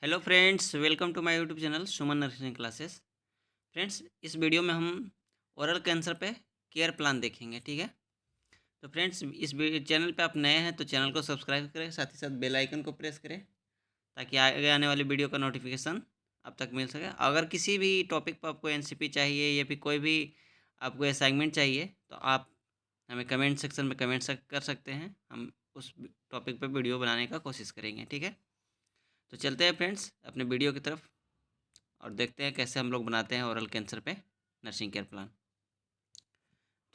Hello friends, welcome to my YouTube channel Suman nursing classes. Friends, इस video में हम oral cancer पे care plan देखेंगे। ठीक है। तो फ्रेंड्स, इस चैनल पे आप नए हैं तो चैनल को सब्सक्राइब करें, साथ ही साथ बेल आइकन को प्रेस करें ताकि आगे आने वाली वीडियो का नोटिफिकेशन आप तक मिल सके। अगर किसी भी टॉपिक पर आपको एनसीपी चाहिए या फिर कोई भी आपको असाइनमेंट चाहिए तो आप हमें कमेंट सेक्शन में कर सकते हैं। हम उस टॉपिक पर वीडियो बनाने का कोशिश करेंगे। ठीक है। तो चलते हैं फ्रेंड्स अपने वीडियो की तरफ और देखते हैं कैसे हम लोग बनाते हैं ओरल कैंसर पे नर्सिंग केयर प्लान।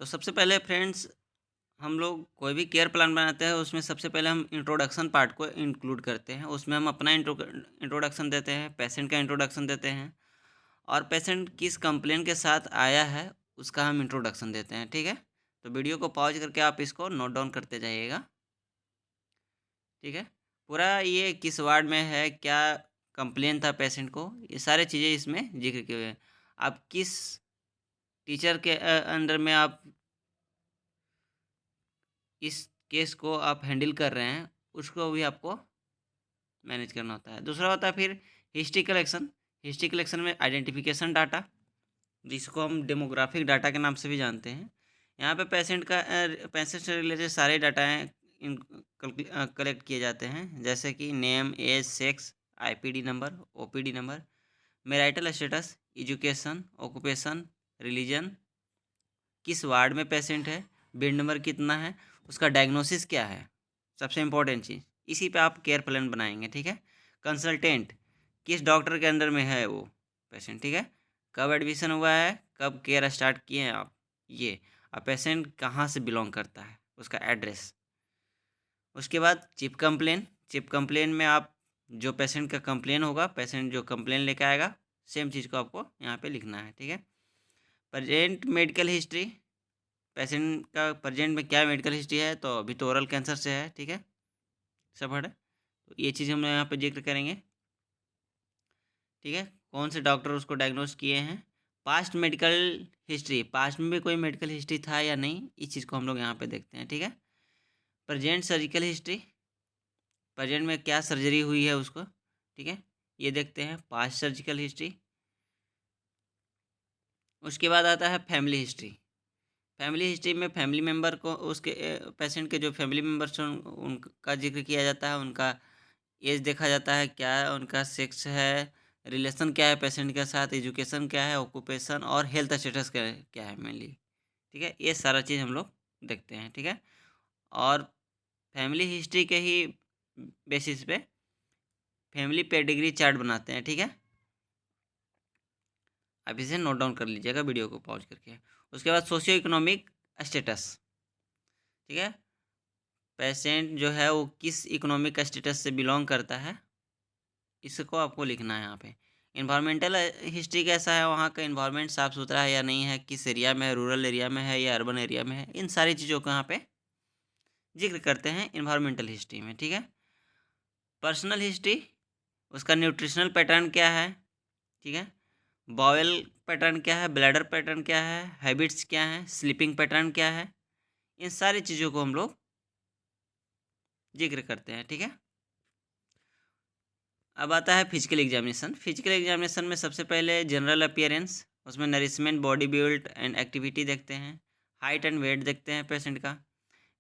तो सबसे पहले फ्रेंड्स, हम लोग कोई भी केयर प्लान बनाते हैं उसमें सबसे पहले हम इंट्रोडक्शन पार्ट को इंक्लूड करते हैं। उसमें हम अपना इंट्रोडक्शन देते हैं, पेशेंट का इंट्रोडक्शन देते हैं और पेशेंट किस कंप्लेन के साथ आया है उसका हम इंट्रोडक्शन देते हैं। ठीक है। तो वीडियो को पॉज करके आप इसको नोट डाउन करते जाइएगा। ठीक है। पूरा ये किस वार्ड में है, क्या कंप्लेन था पेशेंट को, ये सारे चीज़ें इसमें जिक्र किए हुए हैं। आप किस टीचर के अंडर में आप इस केस को आप हैंडल कर रहे हैं उसको भी आपको मैनेज करना होता है। दूसरा होता है फिर हिस्ट्री कलेक्शन। हिस्ट्री कलेक्शन में आइडेंटिफिकेशन डाटा, जिसको हम डेमोग्राफिक डाटा के नाम से भी जानते हैं। यहाँ पे पेशेंट से रिलेटेड सारे डाटाएँ कलेक्ट किए जाते हैं, जैसे कि name, age, sex, IPD number, OPD number, marital status, education, occupation, religion, किस वार्ड में पेशेंट है, बेड नंबर कितना है, उसका डायग्नोसिस क्या है, सबसे इम्पोर्टेंट चीज़। इसी पे आप केयर प्लान बनाएंगे। ठीक है। कंसल्टेंट, किस डॉक्टर के अंडर में है वो पेशेंट। ठीक है। कब एडमिशन हुआ है, कब केयर स्टार्ट किए हैं आप, ये। और पेशेंट कहाँ से बिलोंग करता है, उसका एड्रेस। उसके बाद चिप कंप्लेन। चिप कंप्लेन में आप जो पेशेंट का कंप्लेन होगा, पेशेंट जो कंप्लेन लेके आएगा, सेम चीज़ को आपको यहाँ पे लिखना है। ठीक है। प्रेजेंट मेडिकल हिस्ट्री, पेशेंट का प्रेजेंट में क्या मेडिकल हिस्ट्री है, तो अभी तो ओरल कैंसर से है। ठीक है। सब है। तो ये चीज़ हम यहाँ पे जिक्र करेंगे। ठीक है। कौन से डॉक्टर उसको डायग्नोस किए हैं। पास्ट मेडिकल हिस्ट्री, पास्ट में भी कोई मेडिकल हिस्ट्री था या नहीं, इस चीज़ को हम लोग यहाँ पे देखते हैं। ठीक है। प्रेजेंट सर्जिकल हिस्ट्री, प्रेजेंट में क्या सर्जरी हुई है उसको। ठीक है। ये देखते हैं पास्ट सर्जिकल हिस्ट्री। उसके बाद आता है फैमिली हिस्ट्री। फैमिली हिस्ट्री में फैमिली मेम्बर को, उसके पेशेंट के जो फैमिली मेम्बर्स हैं उनका जिक्र किया जाता है। उनका एज देखा जाता है, क्या है उनका सेक्स है, रिलेशन क्या है पेशेंट के साथ, एजुकेशन क्या है, ऑक्यूपेशन और हेल्थ स्टेटस क्या है मेनली। ठीक है। ये सारा चीज़ हम लोग देखते हैं। ठीक है। और फैमिली हिस्ट्री के ही बेसिस पे फैमिली पेडिग्री चार्ट बनाते हैं। ठीक है। आप इसे नोट डाउन कर लीजिएगा वीडियो को पॉज करके। उसके बाद सोशियो इकोनॉमिक स्टेटस। ठीक है। पेशेंट जो है वो किस इकोनॉमिक स्टेटस से बिलोंग करता है, इसको आपको लिखना है यहाँ पे। इन्वायरमेंटल हिस्ट्री कैसा है, वहाँ का इन्वायरमेंट साफ़ सुथरा है या नहीं है, किस एरिया में है, रूरल एरिया में है या अर्बन एरिया में है, इन सारी चीज़ों को यहाँ पे जिक्र करते हैं इन्वायरमेंटल हिस्ट्री में। ठीक है। पर्सनल हिस्ट्री, उसका न्यूट्रिशनल पैटर्न क्या है। ठीक है। बॉयल पैटर्न क्या है, ब्लैडर पैटर्न क्या है, हैबिट्स क्या हैं, स्लीपिंग पैटर्न क्या है, इन सारी चीज़ों को हम लोग जिक्र करते हैं। ठीक है। अब आता है फिजिकल एग्जामिनेशन। फिजिकल एग्जामिनेशन में सबसे पहले जनरल अपीयरेंस, उसमें nourishment, body build and activity देखते हैं। हाइट एंड वेट देखते हैं पेशेंट का।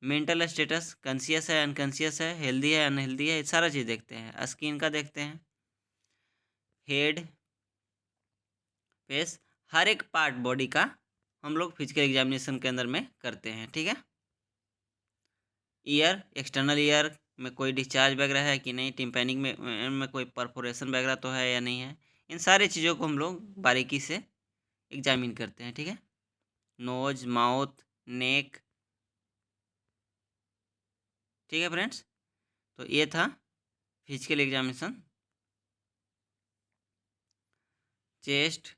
मेंटल स्टेटस, कॉन्शियस है अनकॉन्शियस है, हेल्दी है अनहेल्दी है, ये सारा चीज़ देखते हैं। स्किन का देखते हैं, हेड, फेस, हर एक पार्ट बॉडी का हम लोग फिजिकल एग्जामिनेशन के अंदर में करते हैं। ठीक है। ईयर, एक्सटर्नल ईयर में कोई डिस्चार्ज वगैरह है कि नहीं, टिम्पैनिक में कोई परफोरेशन वगैरह तो है या नहीं है, इन सारी चीज़ों को हम लोग बारीकी से एग्जामिन करते हैं। ठीक है। नोज, माउथ, नेक। ठीक है फ्रेंड्स। तो ये था फिजिकल एग्जामिनेशन। चेस्ट,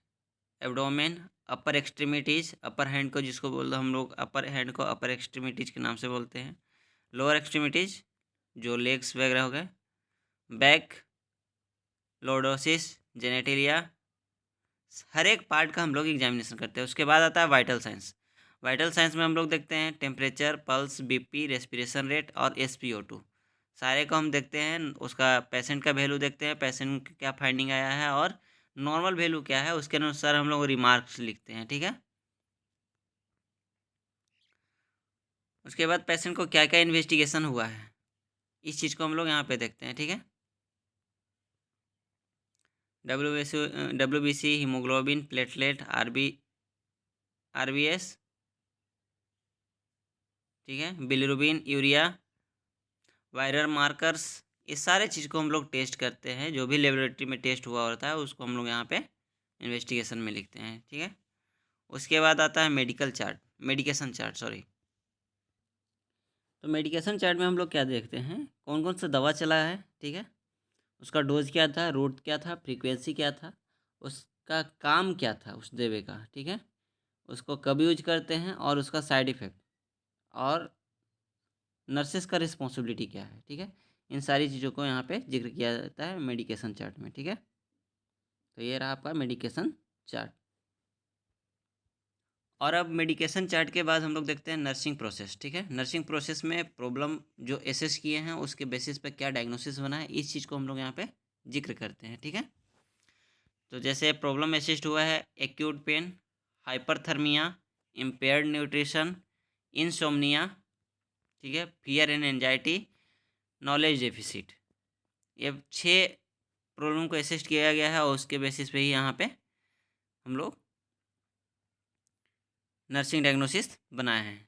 एब्डोमेन, अपर एक्सट्रीमिटीज़, अपर हैंड को जिसको बोलते हम लोग, अपर हैंड को अपर एक्सट्रीमिटीज़ के नाम से बोलते हैं। लोअर एक्सट्रीमिटीज़ जो लेग्स वगैरह हो गए। बैक, लोडोसिस, जेनेटिलिया, हर एक पार्ट का हम लोग एग्जामिनेशन करते हैं। उसके बाद आता है वाइटल साइंस। वाइटल साइंस में हम लोग देखते हैं temperature, pulse, BP, respiration rate और SpO2। सारे को हम देखते हैं, उसका पेशेंट का वैल्यू देखते हैं, पेशेंट का क्या फाइंडिंग आया है और नॉर्मल वैल्यू क्या है, उसके अनुसार हम लोग रिमार्क्स लिखते हैं, ठीक है। उसके बाद पेशेंट को क्या क्या इन्वेस्टिगेशन हुआ है, इस चीज़ को हम लोग यहाँ पे देखते हैं, ठीक है। WBC, हीमोग्लोबिन, प्लेटलेट, RBS, ठीक है, बिलिरुबिन, यूरिया, वायरल मार्कर्स, ये सारे चीज़ को हम लोग टेस्ट करते हैं। जो भी लेबोरेटरी में टेस्ट हुआ होता है उसको हम लोग यहाँ पे इन्वेस्टिगेशन में लिखते हैं, ठीक है। उसके बाद आता है मेडिकेशन चार्ट, सॉरी। तो मेडिकेशन चार्ट में हम लोग क्या देखते हैं, कौन कौन सा दवा चला है, ठीक है, उसका डोज क्या था, रूट क्या था, फ्रीक्वेंसी क्या था, उसका काम क्या था उस दवा का, ठीक है, उसको कब यूज करते हैं और उसका साइड इफ़ेक्ट, और नर्सेस का रिस्पॉन्सिबिलिटी क्या है, ठीक है। इन सारी चीज़ों को यहाँ पे जिक्र किया जाता है मेडिकेशन चार्ट में, ठीक है। तो ये रहा आपका मेडिकेशन चार्ट। और अब मेडिकेशन चार्ट के बाद हम लोग देखते हैं नर्सिंग प्रोसेस, ठीक है। नर्सिंग प्रोसेस में प्रॉब्लम जो एसेस किए हैं उसके बेसिस पे क्या डायग्नोसिस बना है, इस चीज़ को हम लोग यहाँ पे जिक्र करते हैं, ठीक है। तो जैसे प्रॉब्लम एसिस्ट हुआ है acute pain, hyperthermia, impaired nutrition, insomnia, ठीक है, fear and anxiety, knowledge deficit, ये 6 प्रॉब्लम को असिस्ट किया गया है और उसके बेसिस पे ही यहाँ पे हम लोग नर्सिंग डायग्नोसिस बनाए हैं,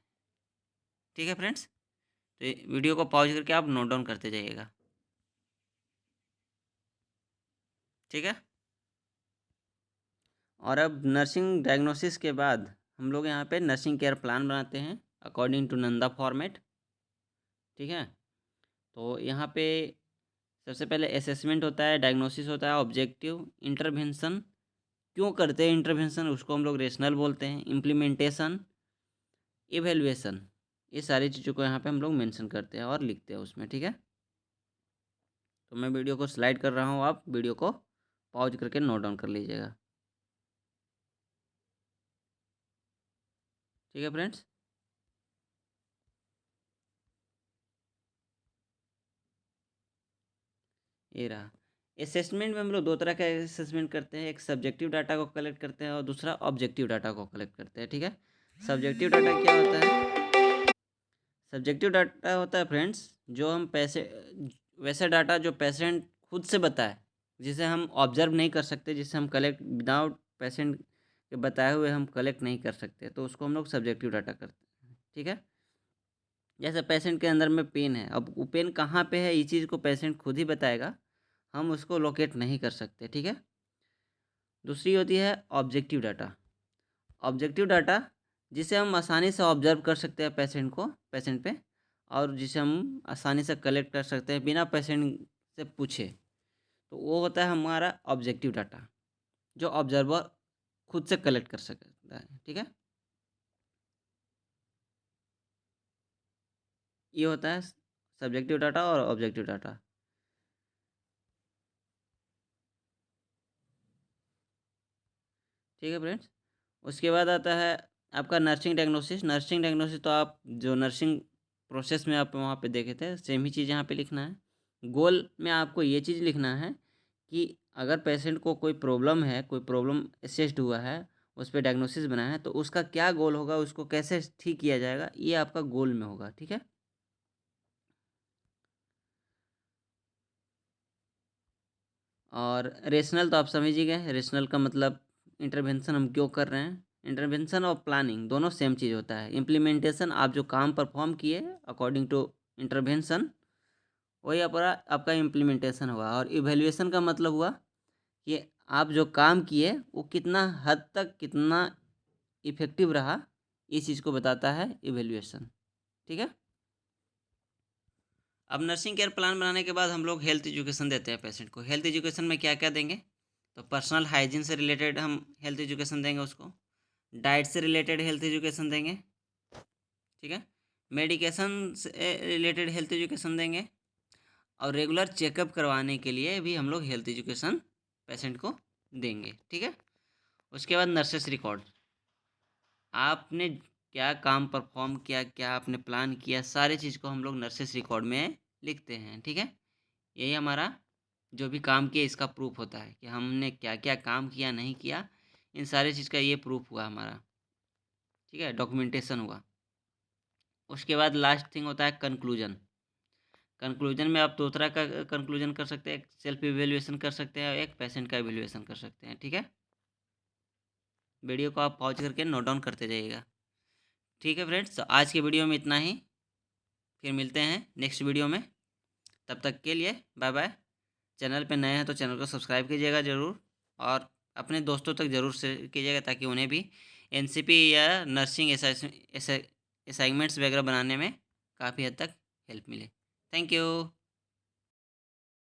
ठीक है फ्रेंड्स। तो वीडियो को पॉज करके आप नोट डाउन करते जाइएगा, ठीक है। और अब नर्सिंग डायग्नोसिस के बाद हम लोग यहाँ पे नर्सिंग केयर प्लान बनाते हैं अकॉर्डिंग टू नंदा फॉर्मेट, ठीक है। तो यहाँ पे सबसे पहले असेसमेंट होता है, डायग्नोसिस होता है, ऑब्जेक्टिव, इंटरवेंशन, क्यों करते हैं इंटरवेंशन उसको हम लोग रेशनल बोलते हैं, इम्प्लीमेंटेशन, इवेल्युएशन, ये सारी चीज़ों को यहाँ पे हम लोग मेंशन करते हैं और लिखते हैं उसमें, ठीक है। तो मैं वीडियो को स्लाइड कर रहा हूँ, आप वीडियो को पॉज करके नोट डाउन कर लीजिएगा, ठीक है फ्रेंड्स। ये रहा असेसमेंट में हम लोग दो तरह का असेसमेंट करते हैं, एक सब्जेक्टिव डाटा को कलेक्ट करते हैं और दूसरा ऑब्जेक्टिव डाटा को कलेक्ट करते हैं, ठीक है। सब्जेक्टिव डाटा क्या होता है, सब्जेक्टिव डाटा होता है फ्रेंड्स जो हम पैसे वैसे डाटा जो पेशेंट खुद से बताए, जिसे हम ऑब्जर्व नहीं कर सकते, जिसे हम कलेक्ट विदाउट पेशेंट के बताए हुए हम कलेक्ट नहीं कर सकते, तो उसको हम लोग सब्जेक्टिव डाटा करते हैं, ठीक है। जैसे पेशेंट के अंदर में पेन है, अब वो पेन कहाँ पे है, ये चीज़ को पेशेंट खुद ही बताएगा, हम उसको लोकेट नहीं कर सकते, ठीक है। दूसरी होती है ऑब्जेक्टिव डाटा, ऑब्जेक्टिव डाटा जिसे हम आसानी से ऑब्जर्व कर सकते हैं पेशेंट पे, और जिसे हम आसानी से कलेक्ट कर सकते हैं बिना पेशेंट से पूछे, तो वो होता है हमारा ऑब्जेक्टिव डाटा, जो ऑब्जर्वर खुद से कलेक्ट कर सकता है, ठीक है। ये होता है सब्जेक्टिव डाटा और ऑब्जेक्टिव डाटा, ठीक है फ्रेंड्स। उसके बाद आता है आपका नर्सिंग डायग्नोसिस। नर्सिंग डायग्नोसिस तो आप जो नर्सिंग प्रोसेस में आप वहाँ पे देखे थे सेम ही चीज़ यहाँ पे लिखना है। गोल में आपको ये चीज़ लिखना है कि अगर पेशेंट को कोई प्रॉब्लम है, कोई प्रॉब्लम असेस्ड हुआ है, उस पे डायग्नोसिस बना है, तो उसका क्या गोल होगा, उसको कैसे ठीक किया जाएगा, ये आपका गोल में होगा, ठीक है। और रेशनल तो आप समझ ही गए, रेशनल का मतलब इंटरवेंशन हम क्यों कर रहे हैं। इंटरवेंशन और प्लानिंग दोनों सेम चीज़ होता है। इम्प्लीमेंटेशन आप जो काम परफॉर्म किए अकॉर्डिंग टू इंटरवेंशन, वही अपना आपका इम्प्लीमेंटेशन हुआ। और इवेल्युएशन का मतलब हुआ कि आप जो काम किए वो कितना हद तक कितना इफेक्टिव रहा, इस चीज़ को बताता है इवेल्युएशन, ठीक है। अब नर्सिंग केयर प्लान बनाने के बाद हम लोग हेल्थ एजुकेशन देते हैं पेशेंट को। हेल्थ एजुकेशन में क्या क्या देंगे, तो पर्सनल हाइजीन से रिलेटेड हम हेल्थ एजुकेशन देंगे उसको, डाइट से रिलेटेड हेल्थ एजुकेशन देंगे, ठीक है, मेडिकेशन से रिलेटेड हेल्थ एजुकेशन देंगे, और रेगुलर चेकअप करवाने के लिए भी हम लोग हेल्थ एजुकेशन पेशेंट को देंगे, ठीक है। उसके बाद नर्सेस रिकॉर्ड, आपने क्या काम परफॉर्म किया, क्या आपने प्लान किया, सारी चीज़ को हम लोग नर्सेस रिकॉर्ड में लिखते हैं, ठीक है? यही हमारा जो भी काम किया इसका प्रूफ होता है कि हमने क्या-क्या काम किया, नहीं किया, इन सारी चीज़ का ये प्रूफ हुआ हमारा, ठीक है? डॉक्यूमेंटेशन हुआ। उसके बाद लास्ट थिंग होता है कंक्लूजन। कंक्लूजन में आप 2 तरह का कंक्लूजन कर सकते हैं, एक सेल्फ इवैल्यूएशन कर सकते हैं और एक पेशेंट का इवैल्यूएशन कर सकते हैं, ठीक है? वीडियो को आप पॉज़ करके नोट डाउन करते जाइएगा। ठीक है फ्रेंड्स, तो आज की वीडियो में इतना ही, फिर मिलते हैं नेक्स्ट वीडियो में। तब तक के लिए बाय-बाय। चैनल पे नए हैं तो चैनल को सब्सक्राइब कीजिएगा ज़रूर और अपने दोस्तों तक ज़रूर शेयर कीजिएगा ताकि उन्हें भी एनसीपी या नर्सिंग असाइनमेंट्स वगैरह बनाने में काफ़ी हद तक हेल्प मिले। Thank you.